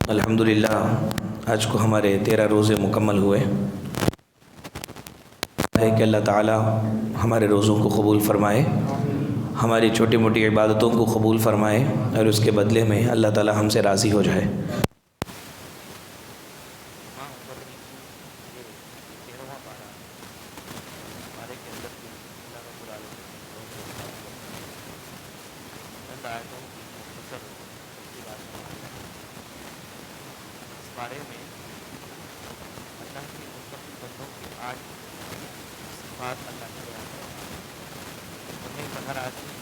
الحمدللہ آج کو ہمارے 13 روزے مکمل ہوئے ہے کہ اللہ تعالی ہمارے روزوں کو قبول فرمائے، ہماری چھوٹی موٹی عبادتوں کو قبول فرمائے اور اس کے بدلے میں اللہ تعالی ہم سے راضی ہو جائے۔ بارے میں اللہ کے متقی بندوں کے 8 صفات اللہ نے بیان کی۔ انہیں ہر آدمی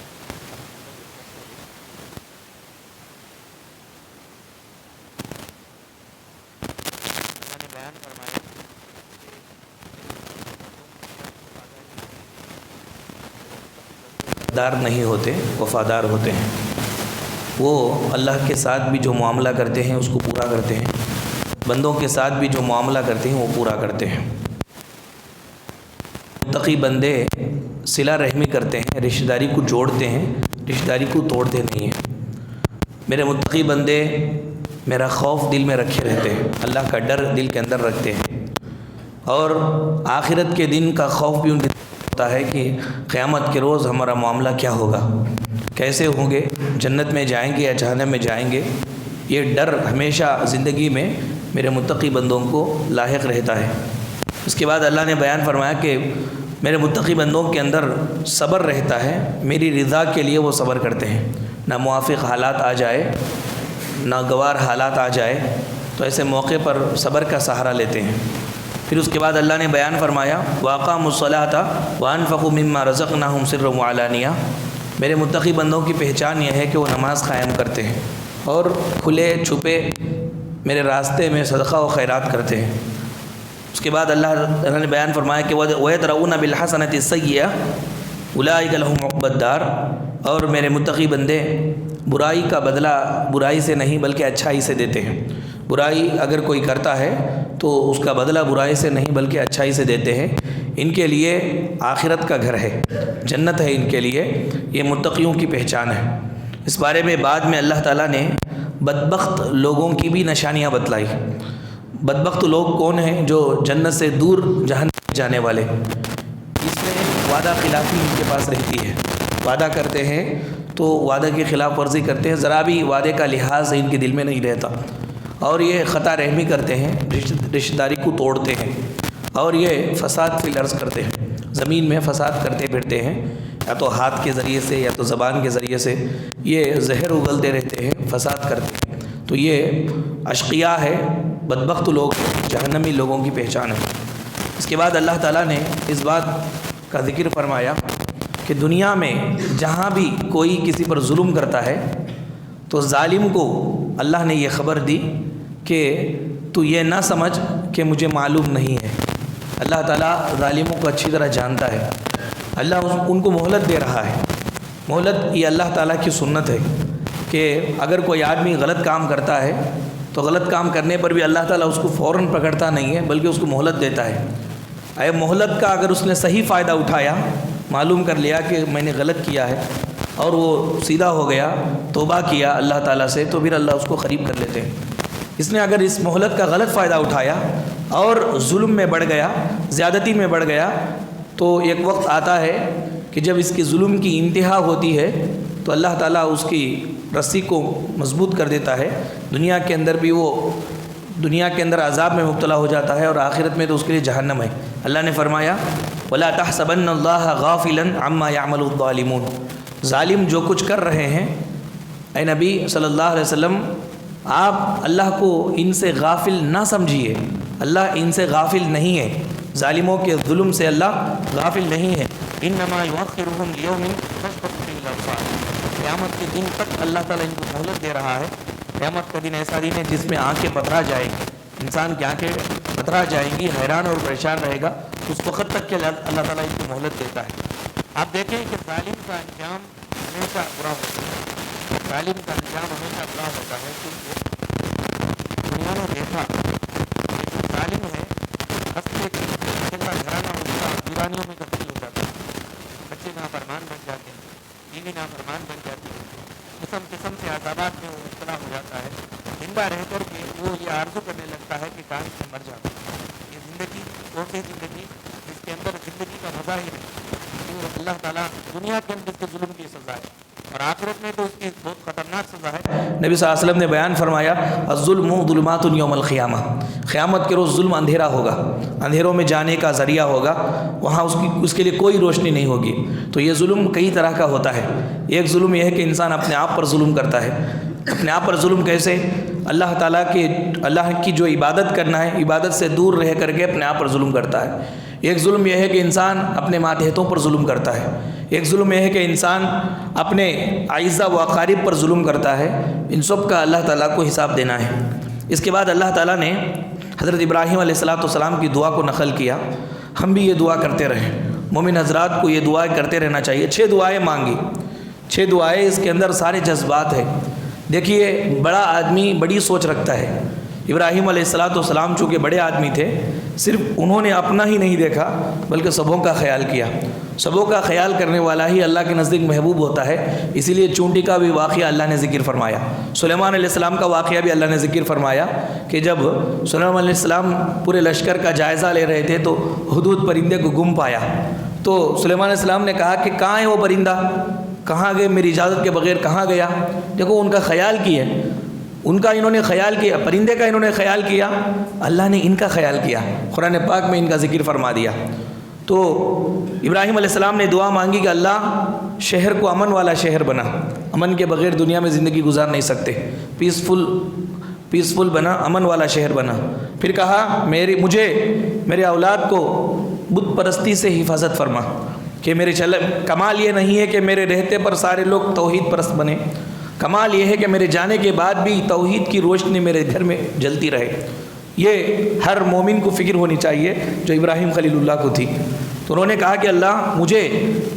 اللہ نے بیان فرمایا دار نہیں ہوتے، وفادار ہوتے ہیں۔ وہ اللہ کے ساتھ بھی جو معاملہ کرتے ہیں اس کو پورا کرتے ہیں، بندوں کے ساتھ بھی جو معاملہ کرتے ہیں وہ پورا کرتے ہیں۔ متقی بندے صلہ رحمی کرتے ہیں، رشتہ داری کو جوڑتے ہیں، رشتہ داری کو توڑتے نہیں ہیں۔ میرے متقی بندے میرا خوف دل میں رکھے رہتے ہیں، اللہ کا ڈر دل کے اندر رکھتے ہیں، اور آخرت کے دن کا خوف بھی ان کے ہوتا ہے کہ قیامت کے روز ہمارا معاملہ کیا ہوگا، کیسے ہوں گے، جنت میں جائیں گے یا جہنم میں جائیں گے۔ یہ ڈر ہمیشہ زندگی میں میرے متقی بندوں کو لاحق رہتا ہے۔ اس کے بعد اللہ نے بیان فرمایا کہ میرے متقی بندوں کے اندر صبر رہتا ہے، میری رضا کے لیے وہ صبر کرتے ہیں، نہ موافق حالات آ جائے، ناگوار حالات آ جائے تو ایسے موقع پر صبر کا سہارا لیتے ہیں۔ پھر اس کے بعد اللہ نے بیان فرمایا وَأَقَامُوا الصَّلَاةَ وَأَنفَقُوا مِمَّا رَزَقْنَاهُمْ سِرًّا وَعَلَانِيَةً۔ میرے متقی بندوں کی پہچان یہ ہے کہ وہ نماز قائم کرتے ہیں اور کھلے چھپے میرے راستے میں صدقہ و خیرات کرتے ہیں۔ اس کے بعد اللہ نے بیان فرمایا کہ وَيَدْرَؤُونَ بِالْحَسَنَةِ السَّيِّئَةَ أُولَٰئِكَ لَهُمْ عُقْبَى الدَّارِ۔ اور میرے متقی بندے برائی کا بدلہ برائی سے نہیں بلکہ اچھائی سے دیتے ہیں۔ برائی اگر کوئی کرتا ہے تو اس کا بدلہ برائی سے نہیں بلکہ اچھائی سے دیتے ہیں۔ ان کے لیے آخرت کا گھر ہے، جنت ہے ان کے لیے، یہ متقیوں کی پہچان ہے۔ اس بارے میں بعد میں اللہ تعالیٰ نے بدبخت لوگوں کی بھی نشانیاں بتلائی۔ بدبخت لوگ کون ہیں؟ جو جنت سے دور جہنم جانے والے۔ اس میں وعدہ خلافی ان کے پاس رہتی ہے، وعدہ کرتے ہیں تو وعدہ کی خلاف ورزی کرتے ہیں، ذرا بھی وعدے کا لحاظ ان کے دل میں نہیں رہتا، اور یہ خطا رحمی کرتے ہیں، رشتہ داری کو توڑتے ہیں، اور یہ فساد فی الارض کرتے ہیں، زمین میں فساد کرتے پھرتے ہیں، یا تو ہاتھ کے ذریعے سے یا تو زبان کے ذریعے سے یہ زہر اگلتے رہتے ہیں، فساد کرتے ہیں۔ تو یہ اشقیاء ہے، بدبخت لوگ، جہنمی لوگوں کی پہچان ہے۔ اس کے بعد اللہ تعالیٰ نے اس بات کا ذکر فرمایا کہ دنیا میں جہاں بھی کوئی کسی پر ظلم کرتا ہے تو ظالم کو اللہ نے یہ خبر دی کہ تو یہ نہ سمجھ کہ مجھے معلوم نہیں ہے۔ اللہ تعالیٰ ظالموں کو اچھی طرح جانتا ہے، اللہ ان کو مہلت دے رہا ہے۔ مہلت یہ اللہ تعالیٰ کی سنت ہے کہ اگر کوئی آدمی غلط کام کرتا ہے تو غلط کام کرنے پر بھی اللہ تعالیٰ اس کو فوراً پکڑتا نہیں ہے بلکہ اس کو مہلت دیتا ہے۔ اے مہلت کا اگر اس نے صحیح فائدہ اٹھایا، معلوم کر لیا کہ میں نے غلط کیا ہے اور وہ سیدھا ہو گیا، توبہ کیا اللہ تعالیٰ سے، تو پھر اللہ اس کو قریب کر لیتے ہیں۔ اس نے اگر اس مہلت کا غلط فائدہ اٹھایا اور ظلم میں بڑھ گیا، زیادتی میں بڑھ گیا، تو ایک وقت آتا ہے کہ جب اس کی ظلم کی انتہا ہوتی ہے تو اللہ تعالیٰ اس کی رسی کو مضبوط کر دیتا ہے، دنیا کے اندر بھی وہ دنیا کے اندر عذاب میں مبتلا ہو جاتا ہے اور آخرت میں تو اس کے لیے جہنم ہے۔ اللہ نے فرمایا وَلَا تَحْسَبَنَّ اللَّهَ غَافِلًا عَمَّا يَعْمَلُ الظَّالِمُونَ۔ ظالم جو کچھ کر رہے ہیں، اے نبی صلی اللہ علیہ وسلم، آپ اللہ کو ان سے غافل نہ سمجھیے، اللہ ان سے غافل نہیں ہے، ظالموں کے ظلم سے اللہ غافل نہیں ہے۔ انما یؤخرهم لیوم تشخص فیہ الابصار۔ قیامت کے دن تک اللہ تعالیٰ ان کو مہلت دے رہا ہے۔ قیامت کا دن ایسا دن ہے جس میں آنکھیں پتھرا جائیں گی، انسان کی آنکھیں پتھرا جائیں گی، حیران اور پریشان رہے گا، اس وقت تک کہ اللہ تعالیٰ ان کو مہلت دیتا ہے۔ آپ دیکھیں کہ ظالم کا انجام ہمیشہ برا ہوتا ہے، ظالم کا انجام ہمیشہ برا ہوتا ہے، کیونکہ دنیا نے دیکھا کہ جو ظالم ہے ہفتے کا گھرانہ اس کا ویرانیوں میں تبدیل ہو جاتا ہے، بچے نافرمان بن جاتے ہیں، بیوی نافرمان بن جاتی ہے، قسم قسم سے عذابات میں وہ مبتلا ہو جاتا ہے۔ زندہ رہ کر کے وہ یہ آرزو کرنے لگتا ہے کہ کاش میں مر جاتا. یہ زندگی کون سی زندگی جس کے اندر زندگی کا مزہ ہی نہیں. یہ اللہ تعالیٰ دنیا کے اندر اس کے ظلم کی سزا ہے اور آخرت میں تو اس کی بہت خطرناک سزا ہے. نبی صلی اللہ علیہ وسلم نے بیان فرمایا الظلم ظلمات یوم القیامہ، قیامت کے روز ظلم اندھیرا ہوگا، اندھیروں میں جانے کا ذریعہ ہوگا، وہاں اس کے لیے کوئی روشنی نہیں ہوگی. تو یہ ظلم کئی طرح کا ہوتا ہے. ایک ظلم یہ ہے کہ انسان اپنے آپ پر ظلم کرتا ہے. اپنے آپ پر ظلم کیسے؟ اللہ تعالیٰ کی جو عبادت کرنا ہے، عبادت سے دور رہ کر کے اپنے آپ پر ظلم کرتا ہے. ایک ظلم یہ ہے کہ انسان اپنے ماتحتوں پر ظلم کرتا ہے. ایک ظلم یہ ہے کہ انسان اپنے اعزاء و اقارب پر ظلم کرتا ہے. ان سب کا اللہ تعالیٰ کو حساب دینا ہے. اس کے بعد اللہ تعالیٰ نے حضرت ابراہیم علیہ السلام کی دعا کو نقل کیا. ہم بھی یہ دعا کرتے رہیں. مومن حضرات کو یہ دعائیں کرتے رہنا چاہیے. 6 دعائیں مانگی. 6 دعائیں، اس کے اندر سارے جذبات ہیں. دیکھیے بڑا آدمی بڑی سوچ رکھتا ہے. ابراہیم علیہ السلام چونکہ بڑے آدمی تھے، صرف انہوں نے اپنا ہی نہیں دیکھا بلکہ سبوں کا خیال کیا. سبوں کا خیال کرنے والا ہی اللہ کے نزدیک محبوب ہوتا ہے. اسی لیے چونٹی کا بھی واقعہ اللہ نے ذکر فرمایا. سلیمان علیہ السلام کا واقعہ بھی اللہ نے ذکر فرمایا کہ جب سلیمان علیہ السلام پورے لشکر کا جائزہ لے رہے تھے تو حدود پرندے کو گم پایا. تو سلیمان علیہ السلام نے کہا کہ کہاں ہے وہ پرندہ، کہاں گئے، میری اجازت کے بغیر کہاں گیا. دیکھو ان کا خیال کیا، ان کا انہوں نے خیال کیا، پرندے کا انہوں نے خیال کیا، اللہ نے ان کا خیال کیا. قرآن پاک میں ان کا ذکر فرما دیا. تو ابراہیم علیہ السلام نے دعا مانگی کہ اللہ شہر کو امن والا شہر بنا. امن کے بغیر دنیا میں زندگی گزار نہیں سکتے. پیسفل بنا، امن والا شہر بنا. پھر کہا میرے اولاد کو بت پرستی سے حفاظت فرما کہ کمال یہ نہیں ہے کہ میرے رہتے پر سارے لوگ توحید پرست بنے. کمال یہ ہے کہ میرے جانے کے بعد بھی توحید کی روشنی میرے گھر میں جلتی رہے. یہ ہر مومن کو فکر ہونی چاہیے جو ابراہیم خلیل اللہ کو تھی. تو انہوں نے کہا کہ اللہ مجھے،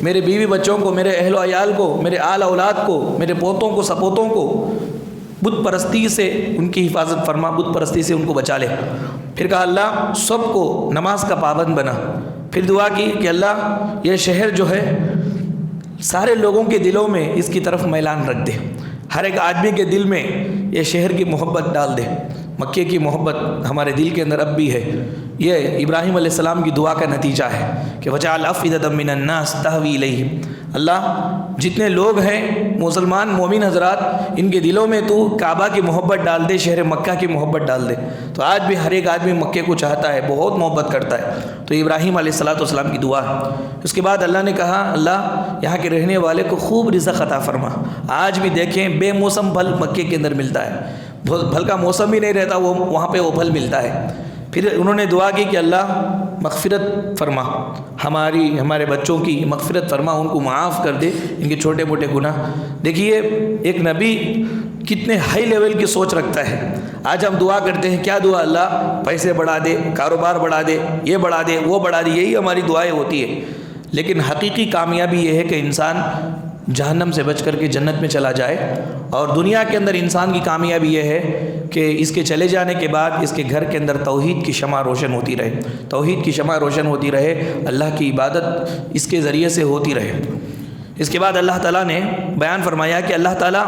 میرے بیوی بچوں کو، میرے اہل و عیال کو، میرے آل اولاد کو، میرے پوتوں کو، سپوتوں کو بت پرستی سے ان کی حفاظت فرما، بت پرستی سے ان کو بچا لے. پھر کہا اللہ سب کو نماز کا پابند بنا. پھر دعا کی کہ اللہ یہ شہر جو ہے سارے لوگوں کے دلوں میں اس کی طرف میلان رکھ دے. ہر ایک آدمی کے دل میں یہ شہر کی محبت ڈال دے. مکے کی محبت ہمارے دل کے اندر اب بھی ہے. یہ ابراہیم علیہ السلام کی دعا کا نتیجہ ہے کہ وجعل افئدۃ من الناس تہوی الیہم. اللہ جتنے لوگ ہیں مسلمان مومن حضرات، ان کے دلوں میں تو کعبہ کی محبت ڈال دے، شہر مکہ کی محبت ڈال دے. تو آج بھی ہر ایک آدمی مکے کو چاہتا ہے، بہت محبت کرتا ہے. تو ابراہیم علیہ السلام کی دعا ہے. اس کے بعد اللہ نے کہا اللہ یہاں کے رہنے والے کو خوب رزق عطا فرما. آج بھی دیکھیں بے موسم پھل مکے کے اندر ملتا ہے. پھل کا موسم بھی نہیں رہتا، وہاں پہ وہ پھل ملتا ہے. پھر انہوں نے دعا کی کہ اللہ مغفرت فرما، ہمارے بچوں کی مغفرت فرما، ان کو معاف کر دے ان کے چھوٹے موٹے گناہ. دیکھیے ایک نبی کتنے ہائی لیول کی سوچ رکھتا ہے. آج ہم دعا کرتے ہیں، کیا دعا؟ اللہ پیسے بڑھا دے، کاروبار بڑھا دے، یہ بڑھا دے، وہ بڑھا دے، یہی ہماری دعائیں ہوتی ہے. لیکن حقیقی کامیابی یہ ہے کہ انسان جہنم سے بچ کر کے جنت میں چلا جائے. اور دنیا کے اندر انسان کی کامیابی یہ ہے کہ اس کے چلے جانے کے بعد اس کے گھر کے اندر توحید کی شمع روشن ہوتی رہے. توحید کی شمع روشن ہوتی رہے، اللہ کی عبادت اس کے ذریعے سے ہوتی رہے. اس کے بعد اللہ تعالیٰ نے بیان فرمایا کہ اللہ تعالیٰ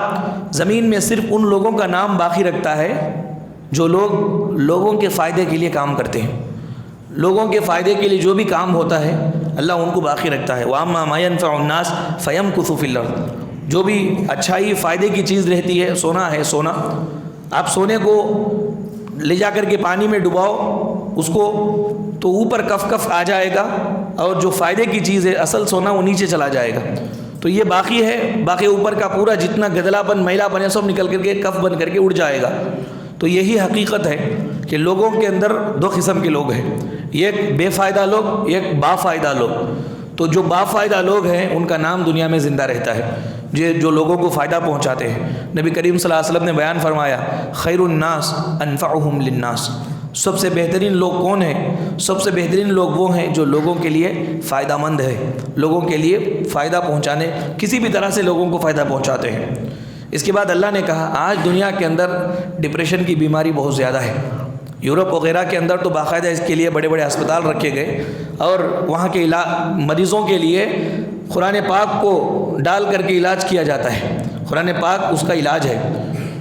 زمین میں صرف ان لوگوں کا نام باقی رکھتا ہے جو لوگوں کے فائدے کے لیے کام کرتے ہیں. لوگوں کے فائدے کے لیے جو بھی کام ہوتا ہے اللہ ان کو باقی رکھتا ہے. وَأَمَّا مَا يَنْفَعُ النَّاسَ فَيَمْكُثُ فِي الْأَرْضِ. جو بھی اچھائی فائدے کی چیز رہتی ہے، سونا ہے، سونا آپ سونے کو لے جا کر کے پانی میں ڈباؤ اس کو تو اوپر کف کف آ جائے گا، اور جو فائدے کی چیز ہے اصل سونا وہ نیچے چلا جائے گا. تو یہ باقی ہے، باقی اوپر کا پورا جتنا گدلا پن میلا پن ہے سب نکل کر کے کف بن کر کے اڑ جائے گا. تو یہی حقیقت ہے کہ لوگوں کے اندر 2 قسم کے لوگ ہیں، ایک بے فائدہ لوگ، ایک با فائدہ لوگ. تو جو با فائدہ لوگ ہیں ان کا نام دنیا میں زندہ رہتا ہے، جو لوگوں کو فائدہ پہنچاتے ہیں. نبی کریم صلی اللہ علیہ وسلم نے بیان فرمایا خیر الناس انفعہم للناس. سب سے بہترین لوگ کون ہیں؟ سب سے بہترین لوگ وہ ہیں جو لوگوں کے لیے فائدہ مند ہے، لوگوں کے لیے فائدہ پہنچانے، کسی بھی طرح سے لوگوں کو فائدہ پہنچاتے ہیں. اس کے بعد اللہ نے کہا آج دنیا کے اندر ڈپریشن کی بیماری بہت زیادہ ہے. یورپ وغیرہ کے اندر تو باقاعدہ اس کے لیے بڑے بڑے اسپتال رکھے گئے، اور وہاں کے مریضوں کے لیے قرآن پاک کو ڈال کر کے علاج کیا جاتا ہے. قرآن پاک اس کا علاج ہے.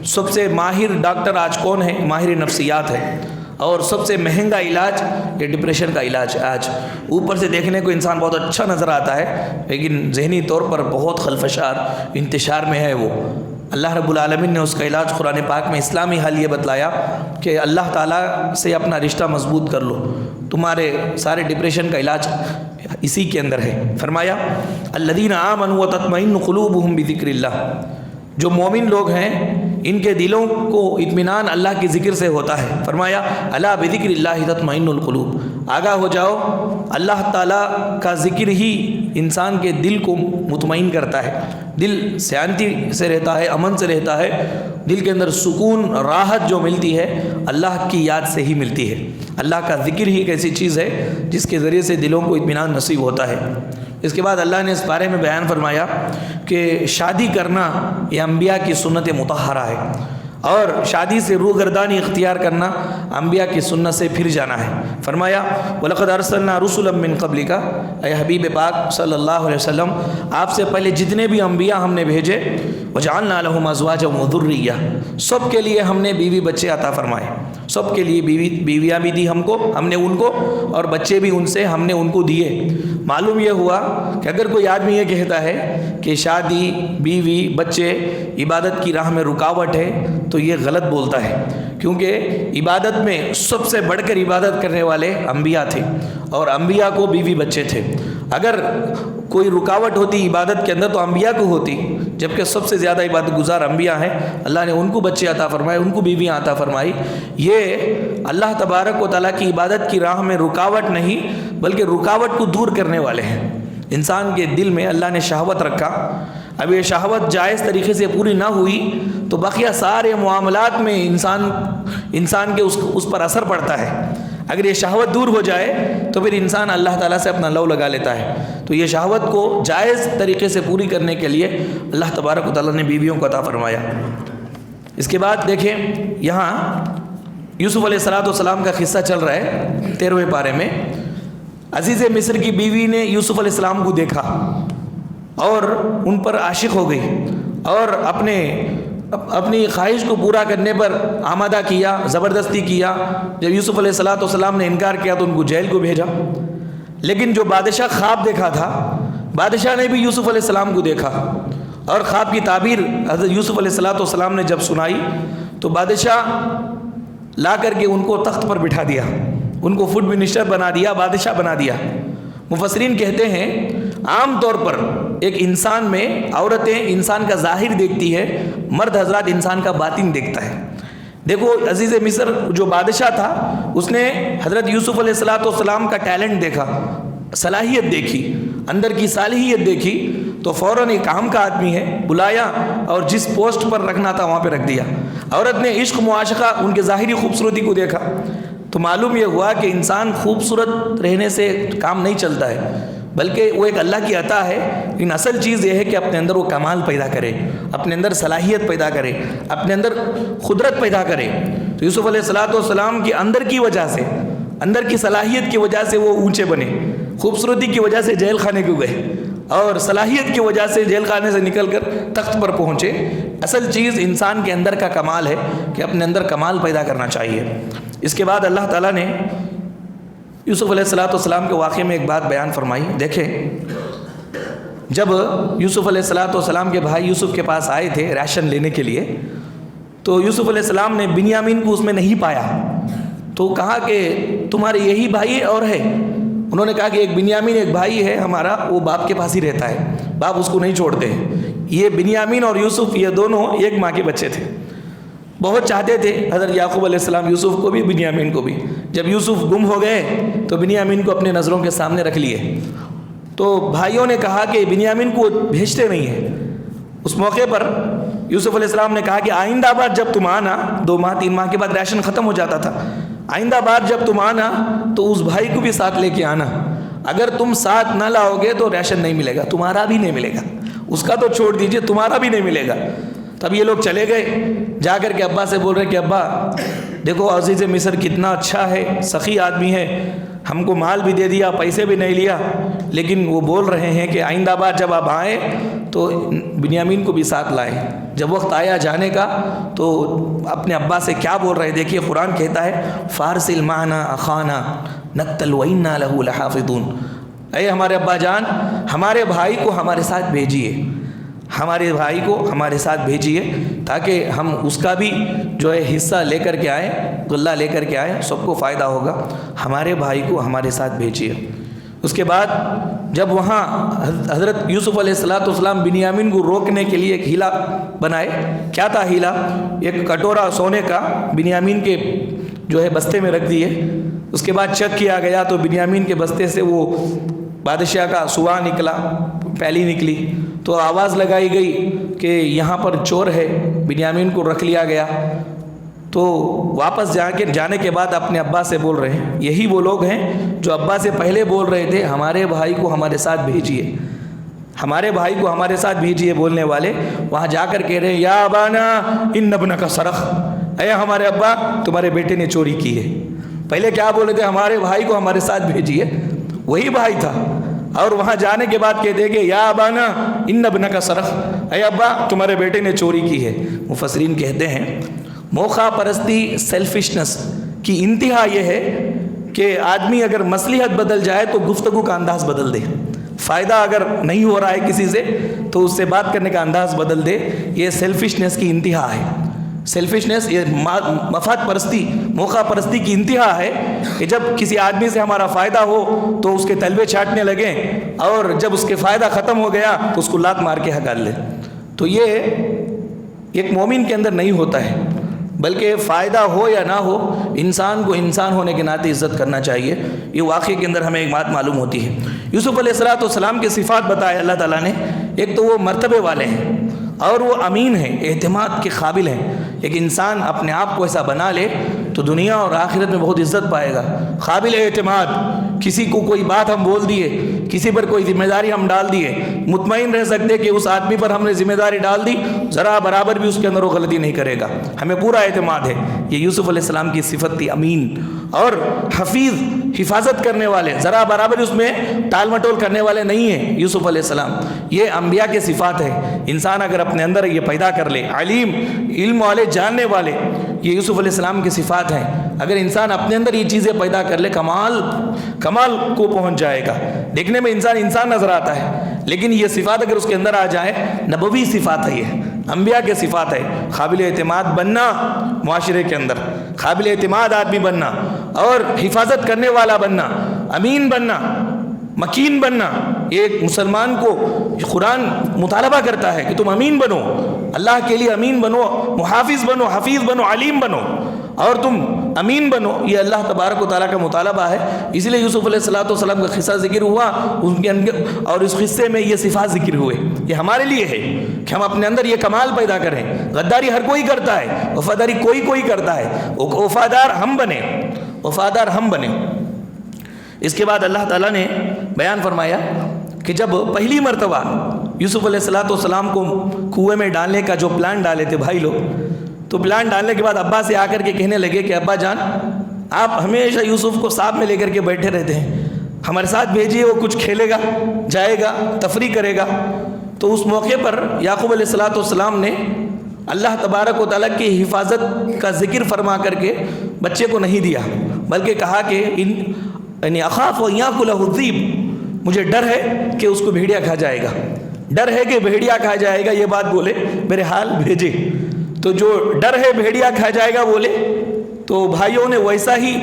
سب سے ماہر ڈاکٹر آج کون ہے؟ ماہر نفسیات ہے. اور سب سے مہنگا علاج یہ ڈپریشن کا علاج ہے. آج اوپر سے دیکھنے کو انسان بہت اچھا نظر آتا ہے لیکن ذہنی طور پر بہت خلفشار انتشار میں ہے وہ. اللہ رب العالمین نے اس کا علاج قرآن پاک میں اسلامی حل یہ بتلایا کہ اللہ تعالیٰ سے اپنا رشتہ مضبوط کر لو، تمہارے سارے ڈپریشن کا علاج اسی کے اندر ہے. فرمایا الذین آمنوا وتطمئن قلوبہم بذکر اللہ، جو مومن لوگ ہیں ان کے دلوں کو اطمینان اللہ کی ذکر سے ہوتا ہے. فرمایا الا بذکر اللہ تطمئن القلوب، آگاہ ہو جاؤ اللہ تعالیٰ کا ذکر ہی انسان کے دل کو مطمئن کرتا ہے، دل شانتی سے رہتا ہے، امن سے رہتا ہے، دل کے اندر سکون راحت جو ملتی ہے اللہ کی یاد سے ہی ملتی ہے. اللہ کا ذکر ہی ایک ایسی چیز ہے جس کے ذریعے سے دلوں کو اطمینان نصیب ہوتا ہے. اس کے بعد اللہ نے اس بارے میں بیان فرمایا کہ شادی کرنا یہ انبیاء کی سنت مطہرہ ہے، اور شادی سے روگردانی اختیار کرنا انبیاء کی سنت سے پھر جانا ہے. فرمایا وَلَقَدْ أَرْسَلْنَا رُسُلًا مِّن قَبْلِكَ، اے حبیب پاک صلی اللہ علیہ وسلم آپ سے پہلے جتنے بھی انبیاء ہم نے بھیجے، وَجَعَلْنَا لَهُمْ أَزْوَاجًا وَذُرِّيَّةً، سب کے لیے ہم نے بیوی بچے عطا فرمائے، سب کے لیے بیویاں بھی دی ہم کو، ہم نے ان کو، اور بچے بھی ان سے ہم نے ان کو دیے. معلوم یہ ہوا کہ اگر کوئی آدمی یہ کہتا ہے کہ شادی بیوی بچے عبادت کی راہ میں رکاوٹ ہے تو یہ غلط بولتا ہے، کیونکہ عبادت میں سب سے بڑھ کر عبادت کرنے والے انبیاء تھے اور انبیاء کو بیوی بچے تھے. اگر کوئی رکاوٹ ہوتی عبادت کے اندر تو انبیاء کو ہوتی، جبکہ سب سے زیادہ عبادت گزار انبیاء ہیں. اللہ نے ان کو بچے عطا فرمائے، ان کو بیویاں عطا فرمائی. یہ اللہ تبارک و تعالیٰ کی عبادت کی راہ میں رکاوٹ نہیں بلکہ رکاوٹ کو دور کرنے والے ہیں. انسان کے دل میں اللہ نے شہوت رکھا، اب یہ شہوت جائز طریقے سے پوری نہ ہوئی تو بقیہ سارے معاملات میں انسان کے اس پر اثر پڑتا ہے. اگر یہ شہوت دور ہو جائے تو پھر انسان اللہ تعالیٰ سے اپنا لو لگا لیتا ہے. تو یہ شہوت کو جائز طریقے سے پوری کرنے کے لیے اللہ تبارک و تعالیٰ نے بیویوں کو عطا فرمایا. اس کے بعد دیکھیں یہاں یوسف علیہ السلام کا قصہ چل رہا ہے 13ویں پارے میں. عزیز مصر کی بیوی نے یوسف علیہ السلام کو دیکھا اور ان پر عاشق ہو گئی اور اپنی خواہش کو پورا کرنے پر آمادہ کیا، زبردستی کیا. جب یوسف علیہ السلام نے انکار کیا تو ان کو جیل کو بھیجا. لیکن جو بادشاہ خواب دیکھا تھا، بادشاہ نے بھی یوسف علیہ السلام کو دیکھا اور خواب کی تعبیر حضرت یوسف علیہ السلام نے جب سنائی تو بادشاہ لا کر کے ان کو تخت پر بٹھا دیا، ان کو فوڈ منسٹر بنا دیا، بادشاہ بنا دیا. مفسرین کہتے ہیں عام طور پر ایک انسان میں عورتیں انسان کا ظاہر دیکھتی ہے، مرد حضرات انسان کا باطن دیکھتا ہے. دیکھو عزیز مصر جو بادشاہ تھا اس نے حضرت یوسف علیہ السلام کا ٹیلنٹ دیکھا، صلاحیت دیکھی، اندر کی صالحیت دیکھی تو فوراً ایک کام کا آدمی ہے بلایا اور جس پوسٹ پر رکھنا تھا وہاں پہ رکھ دیا. عورت نے عشق معاشقہ ان کے ظاہری خوبصورتی کو دیکھا تو معلوم یہ ہوا کہ انسان خوبصورت رہنے سے کام نہیں چلتا ہے بلکہ وہ ایک اللہ کی عطا ہے. لیکن اصل چیز یہ ہے کہ اپنے اندر وہ کمال پیدا کرے، اپنے اندر صلاحیت پیدا کرے، اپنے اندر قدرت پیدا کرے. تو یوسف علیہ السلام کے اندر کی وجہ سے، اندر کی صلاحیت کی وجہ سے وہ اونچے بنے، خوبصورتی کی وجہ سے جیل خانے کو گئے اور صلاحیت کی وجہ سے جیل خانے سے نکل کر تخت پر پہنچے. اصل چیز انسان کے اندر کا کمال ہے کہ اپنے اندر کمال پیدا کرنا چاہیے. اس کے بعد اللہ تعالیٰ نے یوسف علیہ السلام کے واقعے میں ایک بات بیان فرمائی. دیکھیں جب یوسف علیہ السلام کے بھائی یوسف کے پاس آئے تھے راشن لینے کے لیے تو یوسف علیہ السلام نے بنیامین کو اس میں نہیں پایا تو کہا کہ تمہارے یہی بھائی اور ہے؟ انہوں نے کہا کہ ایک بنیامین ایک بھائی ہے ہمارا، وہ باپ کے پاس ہی رہتا ہے، باپ اس کو نہیں چھوڑتے. یہ بنیامین اور یوسف یہ دونوں ایک ماں کے بچے تھے. بہت چاہتے تھے حضرت یعقوب علیہ السلام یوسف کو بھی بنیامین کو بھی. جب یوسف گم ہو گئے تو بنیامین کو اپنے نظروں کے سامنے رکھ لیے. تو بھائیوں نے کہا کہ بنیامین کو بھیجتے نہیں ہیں. اس موقع پر یوسف علیہ السلام نے کہا کہ آئندہ بار جب تم آنا، 2 ماہ 3 ماہ کے بعد راشن ختم ہو جاتا تھا، آئندہ بار جب تم آنا تو اس بھائی کو بھی ساتھ لے کے آنا. اگر تم ساتھ نہ لاؤ گے تو راشن نہیں ملے گا، تمہارا بھی نہیں ملے گا، اس کا تو چھوڑ دیجئے تمہارا بھی نہیں ملے گا. تب یہ لوگ چلے گئے، جا کر کے ابا سے بول رہے کہ ابا دیکھو عزیز مصر کتنا اچھا ہے، سخی آدمی ہے، ہم کو مال بھی دے دیا، پیسے بھی نہیں لیا، لیکن وہ بول رہے ہیں کہ آئندہ بار جب آپ آئیں تو بنیامین کو بھی ساتھ لائیں۔ جب وقت آیا جانے کا تو اپنے ابا سے کیا بول رہے، دیکھیے قرآن کہتا ہے فارسل معنا اخانا نقتل وإنا له لحافظون، اے ہمارے ابا جان ہمارے بھائی کو ہمارے ساتھ بھیجیے، ہمارے بھائی کو ہمارے ساتھ بھیجیے تاکہ ہم اس کا بھی جو ہے حصہ لے کر کے آئیں، غلہ لے کر کے آئیں، سب کو فائدہ ہوگا، ہمارے بھائی کو ہمارے ساتھ بھیجیے۔ اس کے بعد جب وہاں حضرت یوسف علیہ السلام بنیامین کو روکنے کے لیے ایک ہیلا بنائے، کیا تھا ہیلا؟ ایک کٹورا سونے کا بنیامین کے جو ہے بستے میں رکھ دیے، اس کے بعد چیک کیا گیا تو بنیامین کے بستے سے وہ بادشاہ کا سوا نکلا، پیلی نکلی، تو آواز لگائی گئی کہ یہاں پر چور ہے، بنیامین کو رکھ لیا گیا۔ تو واپس جانے کے بعد اپنے ابا سے بول رہے ہیں، یہی وہ لوگ ہیں جو ابا سے پہلے بول رہے تھے ہمارے بھائی کو ہمارے ساتھ بھیجیے، ہمارے بھائی کو ہمارے ساتھ بھیجیے بولنے والے، وہاں جا کر کہہ رہے ہیں یا ابانا ان ابنک سرق، اے ہمارے ابا تمہارے بیٹے نے چوری کی ہے۔ پہلے کیا بولے تھے؟ ہمارے بھائی کو ہمارے ساتھ بھیجیے، وہی بھائی تھا، اور وہاں جانے کے بعد کہتے کہ یا ابانا ان ابنک سرق، اے ابا تمہارے بیٹے نے چوری کی ہے۔ مفسرین کہتے ہیں موقع پرستی، سیلفشنس کی انتہا یہ ہے کہ آدمی اگر مصلحت بدل جائے تو گفتگو کا انداز بدل دے، فائدہ اگر نہیں ہو رہا ہے کسی سے تو اس سے بات کرنے کا انداز بدل دے، یہ سیلفشنس کی انتہا ہے۔ سیلفشنس یہ مفاد پرستی، موقع پرستی کی انتہا ہے کہ جب کسی آدمی سے ہمارا فائدہ ہو تو اس کے تلوے چاٹنے لگیں، اور جب اس کے فائدہ ختم ہو گیا تو اس کو لات مار کے ہکال لیں۔ تو یہ ایک مومن کے اندر نہیں ہوتا ہے، بلکہ فائدہ ہو یا نہ ہو انسان کو انسان ہونے کے ناطے عزت کرنا چاہیے۔ یہ واقعے کے اندر ہمیں ایک بات معلوم ہوتی ہے، یوسف علیہ السلام کے صفات بتائے اللہ تعالیٰ نے، ایک تو وہ مرتبے والے ہیں اور وہ امین ہیں، اعتماد کے قابل ہیں۔ ایک انسان اپنے آپ کو ایسا بنا لے تو دنیا اور آخرت میں بہت عزت پائے گا، قابل اعتماد، کسی کو کوئی بات ہم بول دیے، کسی پر کوئی ذمہ داری ہم ڈال دیے، مطمئن رہ سکتے کہ اس آدمی پر ہم نے ذمہ داری ڈال دی، ذرا برابر بھی اس کے اندر وہ غلطی نہیں کرے گا، ہمیں پورا اعتماد ہے۔ یہ یوسف علیہ السلام کی صفت تھی، امین اور حفیظ، حفاظت کرنے والے، ذرا برابر اس میں ٹال مٹول کرنے والے نہیں ہیں یوسف علیہ السلام۔ یہ انبیاء کے صفات ہیں، انسان اگر اپنے اندر یہ پیدا کر لے، علیم، علم والے، جاننے والے، یہ یوسف علیہ السلام کی صفات ہیں۔ اگر انسان اپنے اندر یہ چیزیں پیدا کر لے کمال کو پہنچ جائے گا۔ دیکھنے میں انسان نظر آتا ہے، لیکن یہ صفات اگر اس کے اندر آ جائے، نبوی صفات ہے، یہ انبیاء کے صفات ہے۔ قابل اعتماد بننا، معاشرے کے اندر قابل اعتماد آدمی بننا، اور حفاظت کرنے والا بننا، امین بننا، مکین بننا۔ ایک مسلمان کو قرآن مطالبہ کرتا ہے کہ تم امین بنو، اللہ کے لیے امین بنو، محافظ بنو، حفیظ بنو، علیم بنو، اور تم امین بنو۔ یہ اللہ تبارک و تعالیٰ کا مطالبہ ہے۔ اس لیے یوسف علیہ السلام کا قصہ ذکر ہوا ان کے اندر، اور اس قصے میں یہ صفات ذکر ہوئے۔ یہ ہمارے لیے ہے کہ ہم اپنے اندر یہ کمال پیدا کریں۔ غداری ہر کوئی کرتا ہے، وفاداری کوئی کرتا ہے، وفادار ہم بنیں۔ اس کے بعد اللہ تعالیٰ نے بیان فرمایا کہ جب پہلی مرتبہ یوسف علیہ السلام کو کنویں میں ڈالنے کا جو پلان ڈالے تھے بھائی لوگ، تو پلان ڈالنے کے بعد ابا سے آ کر کے کہنے لگے کہ ابا جان آپ ہمیشہ یوسف کو ساتھ میں لے کر کے بیٹھے رہتے ہیں، ہمارے ساتھ بھیجیے، وہ کچھ کھیلے گا، جائے گا، تفریح کرے گا۔ تو اس موقع پر یعقوب علیہ السلام نے اللہ تبارک و تعالیٰ کی حفاظت کا ذکر فرما کر کے بچے کو نہیں دیا، بلکہ کہا کہ یعنی اخاف ان یاکلہ الذئب، مجھے ڈر ہے کہ اس کو بھیڑیا کھا جائے گا، ڈر ہے کہ بھیڑیا کھا جائے گا، یہ بات بولے میرے حال بھیجے۔ تو جو ڈر ہے بھیڑیا کھا جائے گا بولے، تو بھائیوں نے ویسا ہی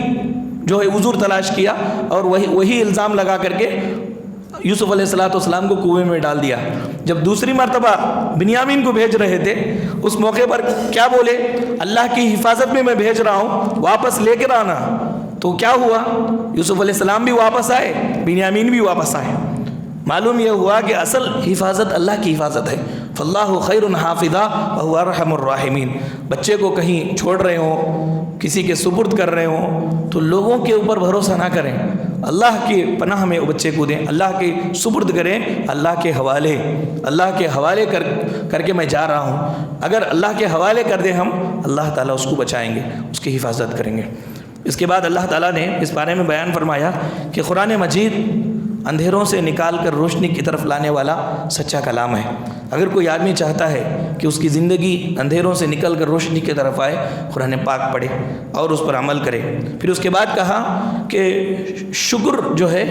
جو ہے عذر تلاش کیا، اور وہی الزام لگا کر کے یوسف علیہ السلام کو کنویں میں ڈال دیا۔ جب دوسری مرتبہ بنیامین کو بھیج رہے تھے، اس موقع پر کیا بولے؟ اللہ کی حفاظت میں بھیج رہا ہوں، واپس لے کر آنا۔ تو کیا ہوا؟ یوسف علیہ السلام بھی واپس آئے، بنیامین بھی واپس آئے۔ معلوم یہ ہوا کہ اصل حفاظت اللہ کی حفاظت ہے۔ فاللہ خیر حافظا وہو ارحم الراحمین۔ بچے کو کہیں چھوڑ رہے ہوں، کسی کے سپرد کر رہے ہوں، تو لوگوں کے اوپر بھروسہ نہ کریں، اللہ کی پناہ میں بچے کو دیں، اللہ کے سپرد کریں، اللہ کے حوالے کر کے میں جا رہا ہوں۔ اگر اللہ کے حوالے کر دیں ہم، اللہ تعالیٰ اس کو بچائیں گے، اس کی حفاظت کریں گے۔ اس کے بعد اللہ تعالیٰ نے اس بارے میں بیان فرمایا کہ قرآن مجید اندھیروں سے نکال کر روشنی کی طرف لانے والا سچا کلام ہے۔ اگر کوئی آدمی چاہتا ہے کہ اس کی زندگی اندھیروں سے نکل کر روشنی کی طرف آئے، قرآن پاک پڑھے اور اس پر عمل کرے۔ پھر اس کے بعد کہا کہ شکر جو ہے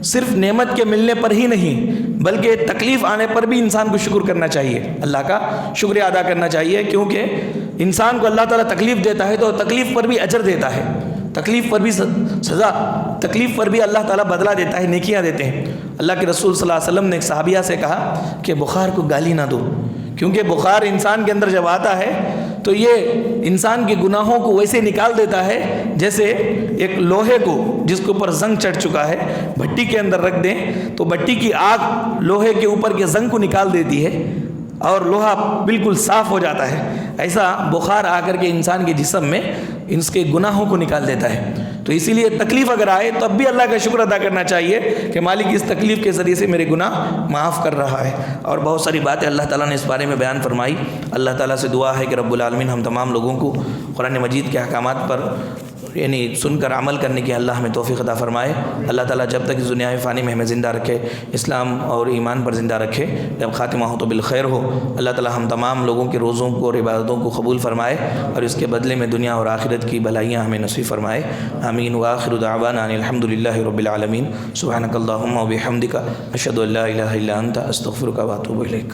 صرف نعمت کے ملنے پر ہی نہیں بلکہ تکلیف آنے پر بھی انسان کو شکر کرنا چاہیے، اللہ کا شکریہ ادا کرنا چاہیے، کیونکہ انسان کو اللہ تعالیٰ تکلیف دیتا ہے تو تکلیف پر بھی اجر دیتا ہے، تکلیف پر بھی سزا، تکلیف پر بھی اللہ تعالیٰ بدلہ دیتا ہے، نیکیاں دیتے ہیں۔ اللہ کے رسول صلی اللہ علیہ وسلم نے ایک صحابیہ سے کہا کہ بخار کو گالی نہ دو، کیونکہ بخار انسان کے اندر جب آتا ہے تو یہ انسان کے گناہوں کو ویسے نکال دیتا ہے جیسے ایک لوہے کو جس کے اوپر زنگ چڑھ چکا ہے بھٹی کے اندر رکھ دیں تو بھٹی کی آگ لوہے کے اوپر کے زنگ کو نکال دیتی ہے اور لوہا بالکل صاف ہو جاتا ہے، ایسا بخار آ کر کے انسان کے جسم میں اس کے گناہوں کو نکال دیتا ہے۔ تو اسی لیے تکلیف اگر آئے تب بھی اللہ کا شکر ادا کرنا چاہیے کہ مالک اس تکلیف کے ذریعے سے میرے گناہ معاف کر رہا ہے۔ اور بہت ساری باتیں اللہ تعالیٰ نے اس بارے میں بیان فرمائی۔ اللہ تعالیٰ سے دعا ہے کہ رب العالمین ہم تمام لوگوں کو قرآن مجید کے احکامات پر یعنی سن کر عمل کرنے کی اللہ ہمیں توفیق عطا فرمائے۔ اللہ تعالیٰ جب تک اس دنیا فانی میں ہمیں زندہ رکھے، اسلام اور ایمان پر زندہ رکھے، جب خاتمہ ہو تو بالخیر ہو۔ اللہ تعالیٰ ہم تمام لوگوں کے روزوں کو اور عبادتوں کو قبول فرمائے اور اس کے بدلے میں دنیا اور آخرت کی بھلائیاں ہمیں نصیب فرمائے۔ آمین وآخر دعوانا ان الحمد للہ رب العالمین۔ سبحانک اللہم و بحمدک اشہد ان لا الہ الا انت استغفرک و اتوب الیک۔